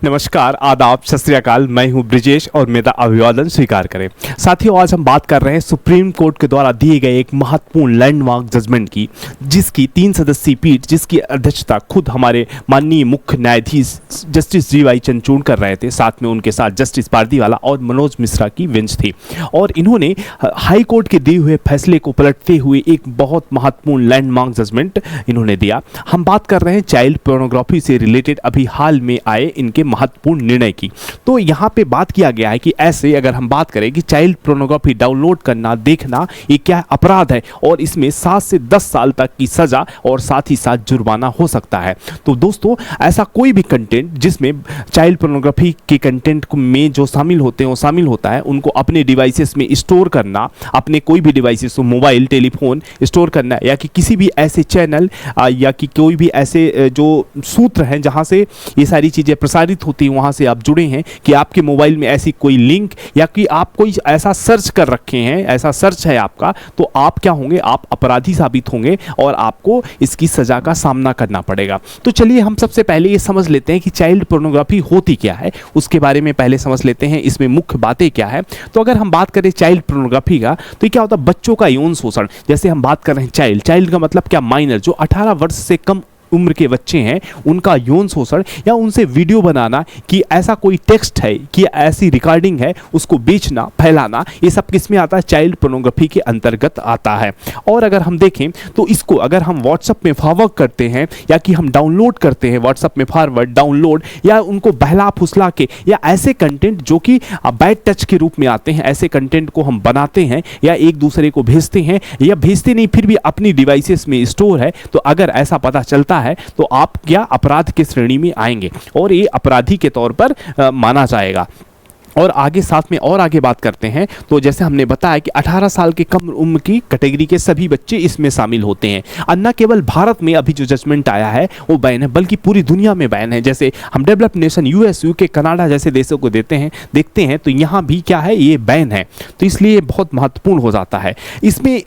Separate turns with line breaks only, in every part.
नमस्कार, आदाब, सत श्री अकाल। मैं हूं ब्रिजेश और मेरा अभिवादन स्वीकार करें। साथियों, आज हम बात कर रहे हैं सुप्रीम कोर्ट के द्वारा दिए गए एक महत्वपूर्ण लैंडमार्क जजमेंट की, जिसकी 3 सदस्यीय पीठ, जिसकी अध्यक्षता खुद हमारे माननीय मुख्य न्यायाधीश जस्टिस जी.वाई. चंद्रचूड़ कर रहे थे। साथ में उनके साथ जस्टिस पारदीवाला और मनोज मिश्रा की बेंच थी और इन्होंने हाई कोर्ट के दिए हुए फैसले को पलटते हुए एक बहुत महत्वपूर्ण लैंडमार्क जजमेंट इन्होंने दिया। हम बात कर रहे हैं चाइल्ड पोर्नोग्राफी से रिलेटेड अभी हाल में आए इनके महत्वपूर्ण निर्णय की। तो यहाँ पे बात किया गया है कि ऐसे अगर हम बात करें कि चाइल्ड पोर्नोग्राफी डाउनलोड करना, देखना, ये क्या अपराध है और इसमें 7 से 10 साल तक की सजा और साथ ही साथ जुर्माना हो सकता है। तो दोस्तों, ऐसा कोई भी कंटेंट जिसमें चाइल्ड पोर्नोग्राफी के कंटेंट में जो शामिल होते हैं वो शामिल होता है, उनको अपने डिवाइसेस में स्टोर करना, अपने कोई भी डिवाइसेस, मोबाइल, टेलीफोन स्टोर करना, या कि किसी भी ऐसे चैनल या कि कोई भी ऐसे जो सूत्र हैं जहां से ये सारी चीज़ें प्रसारित होती हैं, वहां से आप जुड़े हैं कि आपके मोबाइल में ऐसी कोई लिंक या कि आप कोई ऐसा सर्च कर रखे हैं, ऐसा सर्च है आपका, तो आप क्या होंगे, आप अपराधी साबित होंगे और आपको इसकी सजा का सामना करना पड़ेगा। तो चलिए हम सबसे पहले ये समझ लेते हैं कि चाइल्ड पोर्नोग्राफी होती क्या है, उसके बारे में पहले समझ लेते हैं, इसमें मुख्य बातें क्या है। तो अगर हम बात करें चाइल्ड पोर्नोग्राफी का, तो क्या होता है, बच्चों का यौन शोषण। जैसे हम बात कर रहे हैं चाइल्ड का मतलब क्या, माइनर, जो 18 वर्ष से कम उम्र के बच्चे हैं, उनका यौन शोषण या उनसे वीडियो बनाना कि ऐसा कोई टेक्स्ट है कि ऐसी रिकॉर्डिंग है, उसको बेचना, फैलाना, ये सब किस में आता है, चाइल्ड पोर्नोग्राफी के अंतर्गत आता है। और अगर हम देखें तो इसको अगर हम व्हाट्सएप में फॉरवर्ड करते हैं या कि हम डाउनलोड करते हैं, व्हाट्सएप में फॉरवर्ड, डाउनलोड, या उनको बहला फुसला के या ऐसे कंटेंट जो कि बैड टच के रूप में आते हैं, ऐसे कंटेंट को हम बनाते हैं या एक दूसरे को भेजते हैं, या भेजते नहीं फिर भी अपनी डिवाइसेस में स्टोर है, तो अगर ऐसा पता चलता है तो आप क्या अपराध की श्रेणी में आएंगे और ये अपराधी के तौर पर माना जाएगा। और आगे साथ में और आगे बात करते हैं तो जैसे हमने बताया कि 18 साल के कम उम्र की कैटेगरी के सभी बच्चे इसमें शामिल होते हैं। और न केवल भारत में अभी जो जजमेंट आया है वो बैन है, बल्कि पूरी दुनिया में बैन है। जैसे हम developed nation US, UK, Canada जैसे देशों को देखते हैं तो यहाँ भी क्या है, ये बैन है। तो इसलिए बहुत महत्वपूर्ण हो जाता है। इसमें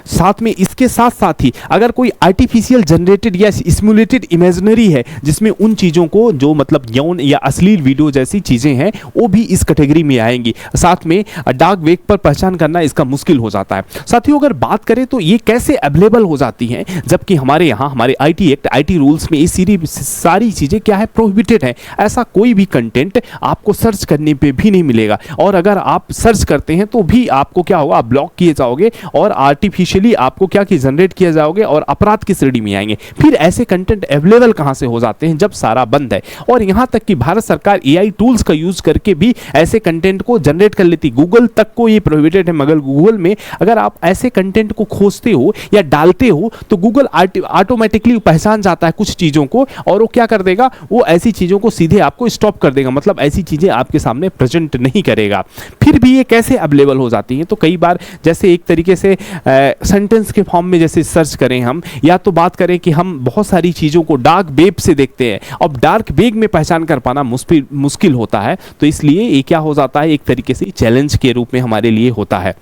साथ में इसके साथ साथ ही अगर कोई आर्टिफिशियल जनरेटेड या सिमुलेटेड इमेजिनरी है, जिसमें उन चीज़ों को जो मतलब यौन या अश्लील वीडियो जैसी चीज़ें हैं वो भी इस कैटेगरी में आएंगी। साथ में डार्क वेब पर पहचान करना इसका मुश्किल हो जाता है। साथियों, अगर बात करें तो ये कैसे अवेलेबल हो जाती हैं, जबकि हमारे यहाँ हमारे आईटी एक्ट, आईटी रूल्स में ये सारी चीज़ें क्या है, प्रोहिबिटेड है। ऐसा कोई भी कंटेंट आपको सर्च करने पे भी नहीं मिलेगा और अगर आप सर्च करते हैं तो भी आपको क्या होगा, आप ब्लॉक किए जाओगे और आर्टिफिशियली आपको क्या कि जनरेट किया जाओगे और अपराध की श्रेणी में आएंगे। फिर ऐसे कंटेंट अवेलेबल कहां से हो जाते हैं जब सारा बंद है। और यहां तक कि भारत सरकार एआई टूल्स का यूज करके भी ऐसे कंटेंट को जनरेट कर लेती। गूगल तक को ये प्रोहिबिटेड है, मगर गूगल में अगर आप ऐसे कंटेंट को खोजते हो या डालते हो तो गूगल ऑटोमेटिकली पहचान जाता है कुछ चीजों को और वो क्या कर देगा, वो ऐसी चीजों को सीधे आपको स्टॉप कर देगा, मतलब ऐसी चीजें आपके सामने प्रेजेंट नहीं करेगा। फिर भी ये कैसे अवेलेबल हो जाती हैं, तो कई बार जैसे एक तरीके से सेंटेंस के फॉर्म में जैसे सर्च करें हम, या तो बात करें कि हम बहुत सारी चीज़ों को डार्क वेब से देखते हैं। अब डार्क वेब में पहचान कर पाना मुश्किल होता है, तो इसलिए ये क्या हो जाता है, एक तरीके से चैलेंज के रूप में हमारे लिए होता है।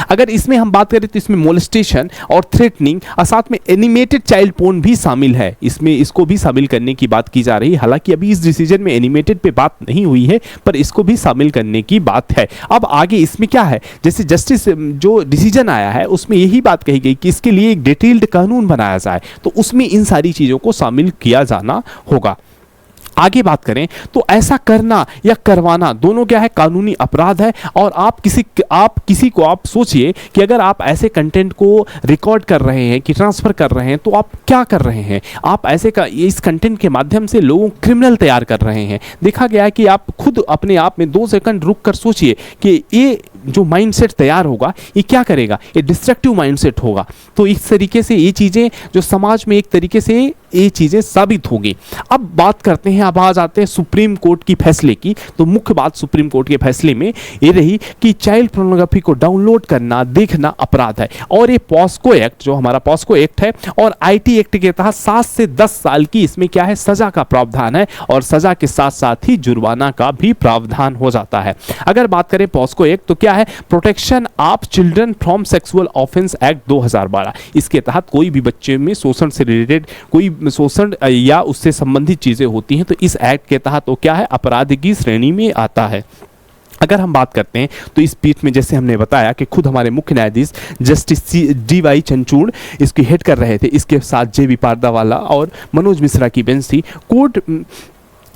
अगर इसमें हम बात करें तो इसमें मोलेस्टेशन और थ्रेटनिंग और साथ में एनिमेटेड चाइल्ड पोर्न भी शामिल है। इसमें इसको भी शामिल करने की बात की जा रही है। हालांकि अभी इस डिसीजन में एनिमेटेड पे बात नहीं हुई है, पर इसको भी शामिल करने की बात है। अब आगे इसमें क्या है, जैसे जस्टिस जो डिसीजन आया है उसमें यही बात कही गई कि इसके लिए एक डिटेल्ड कानून बनाया जाए, तो उसमें इन सारी चीज़ों को शामिल किया जाना होगा। आगे बात करें तो ऐसा करना या करवाना दोनों क्या है, कानूनी अपराध है। और आप किसी को आप सोचिए कि अगर आप ऐसे कंटेंट को रिकॉर्ड कर रहे हैं कि ट्रांसफर कर रहे हैं तो आप क्या कर रहे हैं, आप ऐसे का इस कंटेंट के माध्यम से लोगों को क्रिमिनल तैयार कर रहे हैं। देखा गया है कि आप खुद अपने आप में 2 सेकंड रुक कर सोचिए कि ये जो माइंडसेट तैयार होगा ये क्या करेगा, ये डिस्ट्रक्टिव माइंडसेट होगा। तो इस तरीके से ये चीज़ें जो समाज में एक तरीके से ये चीज़ें साबित होगी। अब बात करते हैं, अब आ जाते हैं सुप्रीम कोर्ट की फैसले की। तो मुख्य बात सुप्रीम कोर्ट के फैसले में ये रही कि चाइल्ड पोर्नोग्राफी को डाउनलोड करना, देखना अपराध है और ये पॉस्को एक्ट, जो हमारा पॉस्को एक्ट है और आईटी एक्ट के तहत 7 से 10 साल की इसमें क्या है, सजा का प्रावधान है और सजा के साथ साथ ही जुर्माना का भी प्रावधान हो जाता है। अगर बात करें पॉस्को एक्ट तो क्या क्या है, protection of children from sexual offence act 2012। इसके तहत कोई भी बच्चे में शोषण से रिलेटेड कोई शोषण या उससे संबंधित चीजें होती हैं तो इस एक्ट के तहत वो क्या है, अपराध की श्रेणी में आता है। अगर हम बात करते हैं तो इस पीठ में जैसे हमने बताया कि खुद हमारे मुख्य न्यायाधीश जस्टिस DY चंद्रचूड़ इसकी हेड कर रहे थे, इसके साथ JB पारदावाला और मनोज मिश्रा की बेंच थी। कोर्ट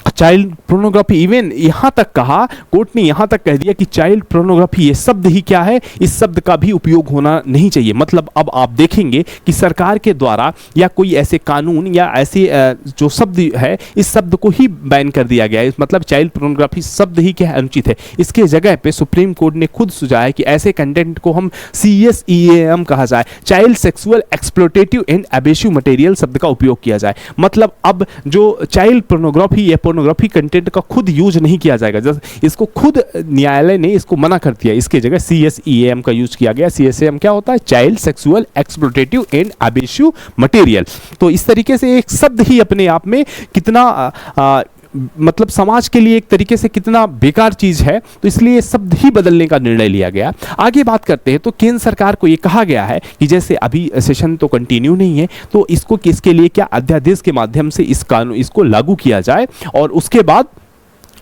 चाइल्ड प्रोनोग्राफी, इवन यहाँ तक कहा, कोर्ट ने यहाँ तक कह दिया कि चाइल्ड प्रोनोग्राफी ये शब्द ही क्या है, इस शब्द का भी उपयोग होना नहीं चाहिए। मतलब अब आप देखेंगे कि सरकार के द्वारा या कोई ऐसे कानून या ऐसे जो शब्द है इस शब्द को ही बैन कर दिया गया है। मतलब चाइल्ड प्रोनोग्राफी शब्द ही क्या है, अनुचित है। इसके जगह पे सुप्रीम कोर्ट ने खुद सुझाया कि ऐसे कंटेंट को हम CSEAM कहा जाए, child sexual exploitative and abusive material शब्द का उपयोग किया जाए। मतलब अब जो चाइल्ड प्रोनोग्राफी या पोर्नोग्राफी कंटेंट का खुद यूज नहीं किया जाएगा, जैसे इसको खुद न्यायालय ने इसको मना कर दिया। इसके जगह CSEAM का यूज किया गया। CSEAM क्या होता है, child sexual exploitative and abusive material. तो इस तरीके से एक शब्द ही अपने आप में कितना मतलब समाज के लिए एक तरीके से कितना बेकार चीज है, तो इसलिए शब्द ही बदलने का निर्णय लिया गया। आगे बात करते हैं तो केंद्र सरकार को यह कहा गया है कि जैसे अभी सेशन तो कंटिन्यू नहीं है तो इसको किसके लिए क्या अध्यादेश के माध्यम से इस कानून इसको लागू किया जाए और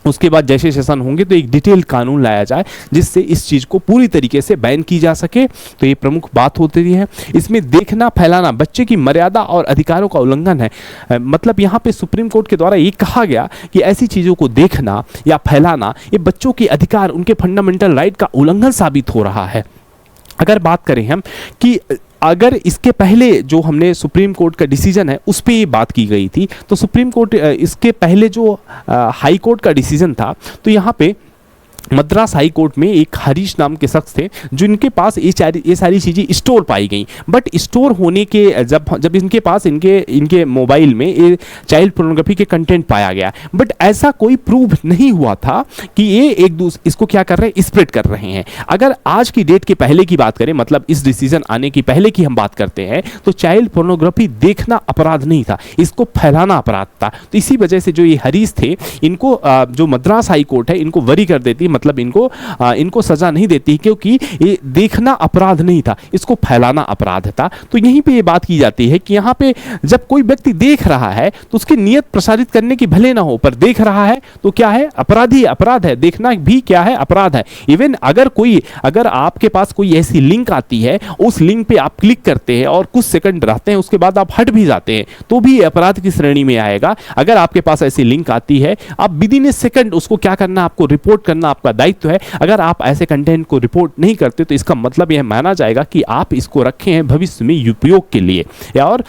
उसके बाद जैसे सेशन होंगे तो एक डिटेल कानून लाया जाए जिससे इस चीज़ को पूरी तरीके से बैन की जा सके। तो ये प्रमुख बात होती है। इसमें देखना फैलाना बच्चे की मर्यादा और अधिकारों का उल्लंघन है। मतलब यहाँ पे सुप्रीम कोर्ट के द्वारा ये कहा गया कि ऐसी चीज़ों को देखना या फैलाना ये बच्चों के अधिकार, उनके फंडामेंटल राइट का उल्लंघन साबित हो रहा है। अगर बात करें हम कि अगर इसके पहले जो हमने सुप्रीम कोर्ट का डिसीजन है उस पर ये बात की गई थी, तो सुप्रीम कोर्ट इसके पहले जो हाई कोर्ट का डिसीजन था तो यहाँ पे मद्रास हाई कोर्ट में एक हरीश नाम के शख्स थे जिनके पास ये सारी चीज़ें स्टोर पाई गई। बट स्टोर होने के जब इनके पास इनके मोबाइल में ये चाइल्ड पोर्नोग्राफी के कंटेंट पाया गया, बट ऐसा कोई प्रूव नहीं हुआ था कि ये इसको क्या कर रहे हैं, स्प्रेड कर रहे हैं। अगर आज की डेट के पहले की बात करें, मतलब इस डिसीजन आने की पहले की हम बात करते हैं, तो चाइल्ड पोर्नोग्राफी देखना अपराध नहीं था, इसको फैलाना अपराध था। तो इसी वजह से जो ये हरीश थे इनको जो मद्रास हाई कोर्ट है इनको वरी कर देती, मतलब इनको सजा नहीं देती क्योंकि ये देखना अपराध नहीं था, इसको फैलाना अपराध था। तो यहीं पे ये बात की जाती है कि यहाँ पे जब कोई व्यक्ति देख रहा है तो उसकी नियत प्रसारित करने की भले ना हो, पर देख रहा है तो क्या है, अपराधी अपराध है, देखना भी क्या है, अपराध है। इवन अगर आपके पास कोई ऐसी लिंक आती है, उस लिंक पे आप क्लिक करते हैं और कुछ सेकंड रहते हैं, उसके बाद आप हट भी जाते हैं, तो भी अपराध की श्रेणी में आएगा। अगर आपके पास ऐसी लिंक आती है, आप विद इन ए सेकंड उसको क्या करना, आपको रिपोर्ट करना आपका दायित्व है। अगर आप ऐसे कंटेंट को रिपोर्ट नहीं करते तो इसका मतलब यह माना जाएगा कि आप इसको रखे हैं भविष्य में उपयोग के लिए, और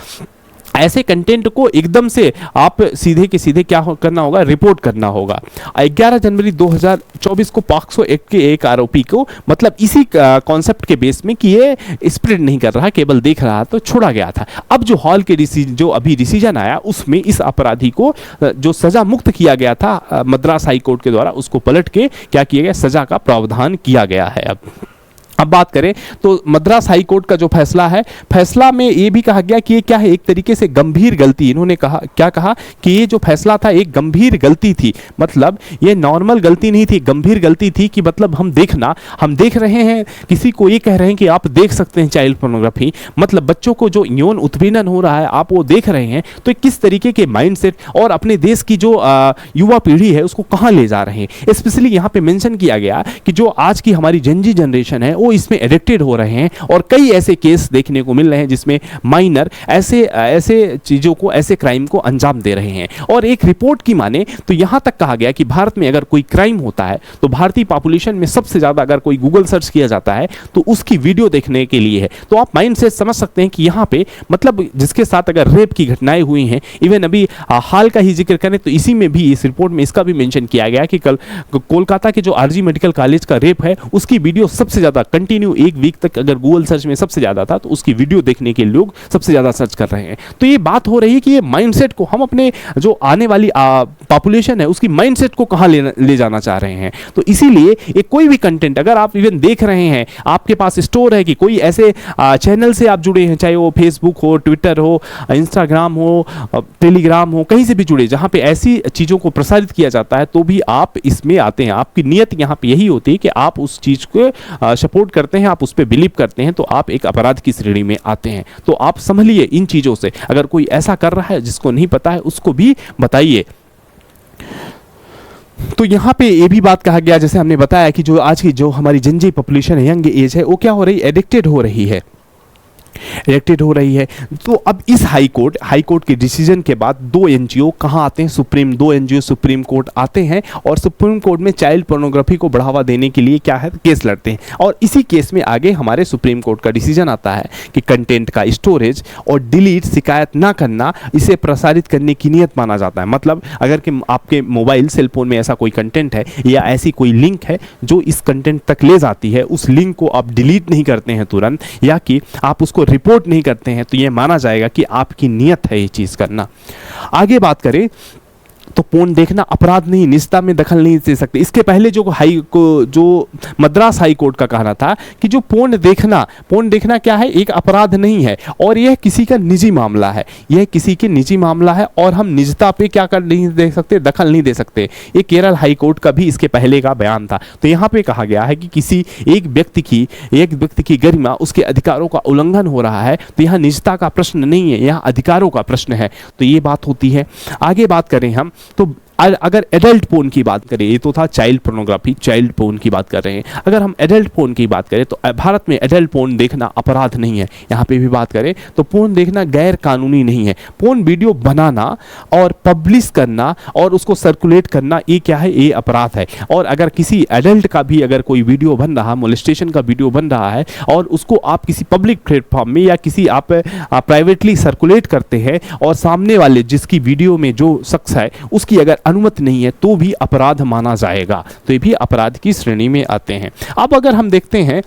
ऐसे कंटेंट को एकदम से आप सीधे के सीधे क्या करना होगा, रिपोर्ट करना होगा। 11 जनवरी 2024 को पॉक्सो एक्ट के एक आरोपी को, मतलब इसी कॉन्सेप्ट के बेस में कि ये स्प्रेड नहीं कर रहा, केवल देख रहा, तो छोड़ा गया था। अब जो हॉल के जो अभी डिसीजन आया उसमें इस अपराधी को जो सजा मुक्त किया गया था मद्रास हाई कोर्ट के द्वारा, उसको पलट के क्या किया गया, सजा का प्रावधान किया गया है। अब बात करें तो मद्रास हाई कोर्ट का जो फैसला है, फैसला में ये भी कहा गया कि ये क्या है, एक तरीके से गंभीर गलती, इन्होंने कहा कि ये जो फैसला था एक गंभीर गलती थी। मतलब ये नॉर्मल गलती नहीं थी, गंभीर गलती थी कि मतलब हम देख रहे हैं, किसी को ये कह रहे हैं कि आप देख सकते हैं चाइल्ड पोर्नोग्राफी, मतलब बच्चों को जो यौन उत्पीड़न हो रहा है आप वो देख रहे हैं, तो किस तरीके के माइंडसेट और अपने देश की जो युवा पीढ़ी है उसको कहाँ ले जा रहे हैं। स्पेशली यहाँ पे मेंशन किया गया कि जो आज की हमारी जनजी जनरेशन है वो इसमें एडिक्टेड हो रहे हैं, और कई ऐसे केस देखने को मिल रहे हैं जिसमें माइनर ऐसे चीजों को, ऐसे क्राइम को अंजाम दे रहे हैं। और एक रिपोर्ट की माने तो यहां तक कहा गया कि भारत में अगर कोई क्राइम होता है तो भारतीय पॉपुलेशन में सबसे ज्यादा अगर कोई गूगल सर्च किया जाता है तो उसकी वीडियो देखने के लिए है। तो आप माइंड से समझ सकते हैं कि यहाँ पे मतलब जिसके साथ अगर रेप की घटनाएं हुई हैं, इवन अभी हाल का ही जिक्र करें तो इसी में भी, इस रिपोर्ट में इसका भी मेंशन किया गया कि कल कोलकाता के जो आरजी मेडिकल कॉलेज का रेप है उसकी वीडियो सबसे ज्यादा कंटिन्यू एक वीक तक अगर गूगल सर्च में सबसे ज़्यादा था, तो उसकी वीडियो देखने के लोग सबसे ज़्यादा सर्च कर रहे हैं। तो ये बात हो रही है कि ये माइंडसेट को हम अपने जो आने वाली पॉपुलेशन है उसकी माइंडसेट को कहाँ ले जाना चाह रहे हैं। तो इसीलिए एक कोई भी कंटेंट अगर आप इवन देख रहे हैं, आपके पास स्टोर है कि कोई ऐसे चैनल से आप जुड़े हैं, चाहे वो फेसबुक हो, ट्विटर हो, इंस्टाग्राम हो, टेलीग्राम हो, कहीं से भी जुड़े जहाँ पे ऐसी चीज़ों को प्रसारित किया जाता है, तो भी आप इसमें आते हैं। आपकी नीयत यहाँ पे यही होती है कि आप उस चीज़ को सपोर्ट करते हैं, आप उस पर बिलीव करते हैं, तो आप एक अपराध की श्रेणी में आते हैं। तो आप संभलिए इन चीज़ों से। अगर कोई ऐसा कर रहा है जिसको नहीं पता है, उसको भी बताइए। तो यहाँ पे ये भी बात कहा गया, जैसे हमने बताया कि जो आज की जो हमारी जनजी पॉपुलेशन है, यंग एज है, वो क्या हो रही है, एडिक्टेड हो रही है, इलेक्टेड हो रही है। तो अब इस हाई कोर्ट के डिसीजन के बाद दो एनजीओ कहाँ आते हैं, दो एनजीओ सुप्रीम कोर्ट आते हैं और सुप्रीम कोर्ट में चाइल्ड पोर्नोग्राफी को बढ़ावा देने के लिए क्या है, केस लड़ते हैं। और इसी केस में आगे हमारे सुप्रीम कोर्ट का डिसीजन आता है कि कंटेंट का स्टोरेज और डिलीट शिकायत ना करना, इसे प्रसारित करने की नियत माना जाता है। मतलब अगर कि आपके मोबाइल सेल फोन में ऐसा कोई कंटेंट है या ऐसी कोई लिंक है जो इस कंटेंट तक ले जाती है, उस लिंक को आप डिलीट नहीं करते हैं तुरंत, या कि आप उसको रिपोर्ट नहीं करते हैं, तो यह माना जाएगा कि आपकी नियत है ये चीज करना। आगे बात करें तो पोर्न देखना अपराध नहीं, निजता में दखल नहीं दे सकते। इसके पहले जो मद्रास हाई कोर्ट का कहना था कि जो पोर्न देखना क्या है, एक अपराध नहीं है और यह किसी का निजी मामला है, यह किसी के निजी मामला है और हम निजता पे क्या कर नहीं दे सकते, दखल नहीं दे सकते। ये केरल हाई कोर्ट का भी इसके पहले का बयान था। तो यहाँ पे कहा गया है कि किसी एक व्यक्ति की गरिमा, उसके अधिकारों का उल्लंघन हो रहा है, तो यहाँ निजता का प्रश्न नहीं है, यहाँ अधिकारों का प्रश्न है। तो ये बात होती है। आगे बात करें हम तो अगर एडल्ट पोर्न की बात करें, ये तो था चाइल्ड पोर्नोग्राफी, चाइल्ड पोर्न की बात कर रहे हैं। अगर हम एडल्ट पोर्न की बात करें तो भारत में एडल्ट पोर्न देखना अपराध नहीं है। यहाँ पे भी बात करें तो पोर्न देखना गैर कानूनी नहीं है। पोर्न वीडियो बनाना और पब्लिश करना और उसको सर्कुलेट करना, ये क्या है, ये अपराध है। और अगर किसी एडल्ट का भी अगर कोई वीडियो बन रहा, मोलेस्टेशन का वीडियो बन रहा है और उसको आप किसी पब्लिक प्लेटफॉर्म में या किसी आप प्राइवेटली सर्कुलेट करते हैं और सामने वाले जिसकी वीडियो में जो शख्स है उसकी अगर अनुमति नहीं है, तो भी अपराध माना जाएगा। तो ये भी अपराध की श्रेणी में आते हैं। अब अगर हम देखते हैं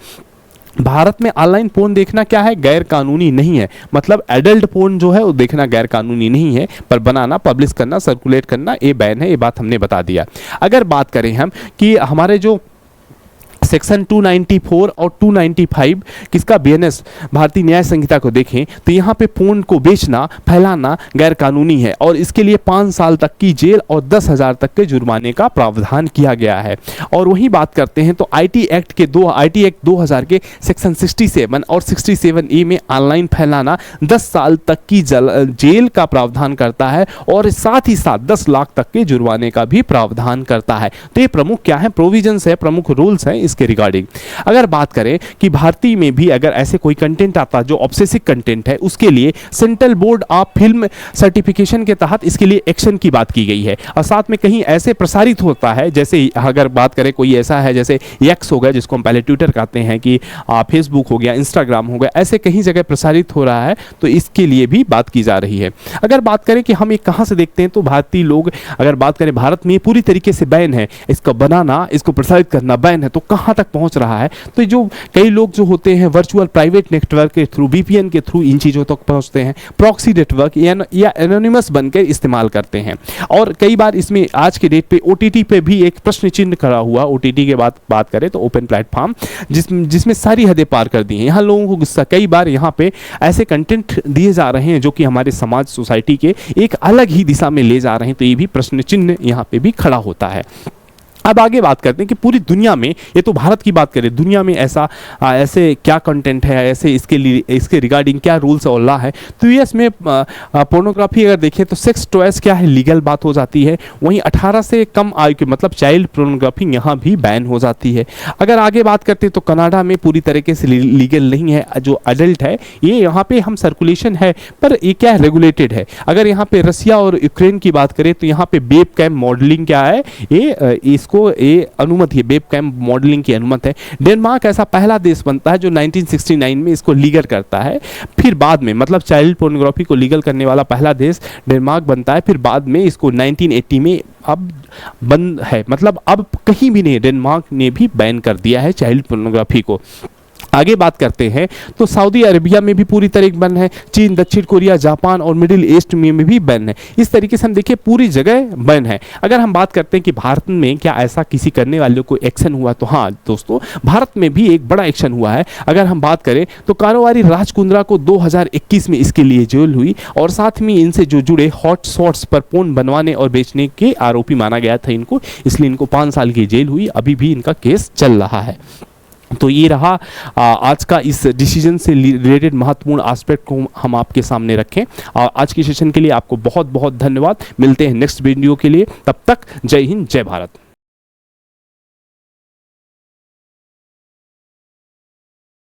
भारत में ऑनलाइन पोर्न देखना क्या है, गैर कानूनी नहीं है। मतलब एडल्ट पोर्न जो है वो देखना गैर कानूनी नहीं है, पर बनाना, पब्लिश करना, सर्कुलेट करना ये बैन है। ये बात हमने बता दिया। अगर बात करें हम कि हमारे जो सेक्शन 294 और 295 किसका, बीएनएस भारतीय न्याय संहिता को देखें तो यहाँ पे पोर्न को बेचना, फैलाना गैर कानूनी है और इसके लिए 5 साल तक की जेल और 10,000 तक के जुर्माने का प्रावधान किया गया है। और वही बात करते हैं तो आईटी एक्ट 2000 के सेक्शन 67 और 67A में ऑनलाइन फैलाना 10 साल तक की जेल का प्रावधान करता है और साथ ही साथ 10 लाख तक के जुर्माने का भी प्रावधान करता है। तो ये प्रमुख क्या है, प्रोविजंस है, प्रमुख रूल्स हैं इसके रिगार्डिंग। अगर बात करें कि भारतीय में भी अगर ऐसे कोई कंटेंट आता जो ऑब्सेसिव कंटेंट है, उसके लिए central board of film certification के तहत इसके लिए एक्शन की बात की गई है। और साथ में कहीं ऐसे प्रसारित होता है, जैसे अगर बात करें कोई ऐसा है जैसे एक्स हो गया, जिसको हम पहले ट्विटर कहते हैं, कि फेसबुक हो गया, इंस्टाग्राम हो गया, ऐसे कहीं जगह प्रसारित हो रहा है, तो इसके लिए भी बात की जा रही है। अगर बात करें कि हम ये कहाँ से देखते हैं, तो भारतीय लोग अगर बात करें भारत में पूरी तरीके से बैन है, इसका बनाना, इसको प्रसारित करना बैन है। तो कहाँ तक पहुंच रहा है, तो जो कई लोग जो होते हैं वर्चुअल प्राइवेट नेटवर्क के थ्रू, वीपीएन के थ्रू इन चीज़ों तक पहुंचते हैं, प्रॉक्सी नेटवर्क या एनोनिमस बनकर इस्तेमाल करते हैं। और कई बार इसमें आज के डेट पे ओटीटी पे भी एक प्रश्न चिन्ह खड़ा हुआ। ओटीटी के बात करें तो ओपन प्लेटफॉर्म जिसमें सारी हदें पार कर दी हैं। यहाँ लोगों को गुस्सा, कई बार यहाँ पे ऐसे कंटेंट दिए जा रहे हैं जो कि हमारे समाज, सोसाइटी के एक अलग ही दिशा में ले जा रहे हैं। तो ये भी प्रश्न चिन्ह यहाँ पे भी खड़ा होता है। अब आगे बात करते हैं कि पूरी दुनिया में, ये तो भारत की बात करें, दुनिया में ऐसे क्या कंटेंट है, ऐसे इसके रिगार्डिंग क्या रूल्स और लॉ है। तो यूएस में पोर्नोग्राफी अगर देखें तो सेक्स टॉयज क्या है, लीगल बात हो जाती है। वहीं 18 से कम आयु के मतलब चाइल्ड पोर्नोग्राफी यहाँ भी बैन हो जाती है। अगर आगे बात करते हैं तो कनाडा में पूरी तरीके से लीगल नहीं है। जो अडल्ट है ये यहाँ पे हम सर्कुलेशन है, पर ये क्या है, रेगुलेटेड है। अगर यहाँ पे रसिया और यूक्रेन की बात करें तो यहाँ पे वेब कैम मॉडलिंग क्या है, इसको ये अनुमति है, वेब कैम मॉडलिंग की अनुमति है। डेनमार्क ऐसा पहला देश बनता है जो 1969 में इसको लीगल करता है। फिर बाद में मतलब चाइल्ड पोर्नोग्राफी को लीगल करने वाला पहला देश डेनमार्क बनता है। फिर बाद में इसको 1980 में अब बंद है, मतलब अब कहीं भी नहीं, डेनमार्क ने भी बैन कर दिया है चाइल्ड पोर्नोग्राफी को। आगे बात करते हैं तो सऊदी अरेबिया में भी पूरी तरह बंद है, चीन, दक्षिण कोरिया, जापान और मिडिल ईस्ट में भी बंद है। इस तरीके से हम देखिए पूरी जगह बंद है। अगर हम बात करते हैं कि भारत में क्या ऐसा किसी करने वाले को एक्शन हुआ, तो हाँ दोस्तों, भारत में भी एक बड़ा एक्शन हुआ है। अगर हम बात करें तो कारोबारी राज कुंद्रा को 2021 में इसके लिए जेल हुई और साथ में इनसे जो जुड़े हॉटस्पॉट्स पर फोन बनवाने और बेचने के आरोपी माना गया था इनको, इसलिए इनको 5 साल की जेल हुई। अभी भी इनका केस चल रहा है। तो ये रहा आज का इस डिसीजन से रिलेटेड महत्वपूर्ण एस्पेक्ट को हम आपके सामने रखें। आज की सेशन के लिए आपको बहुत बहुत धन्यवाद। मिलते हैं नेक्स्ट वीडियो के लिए, तब तक जय हिंद, जय भारत।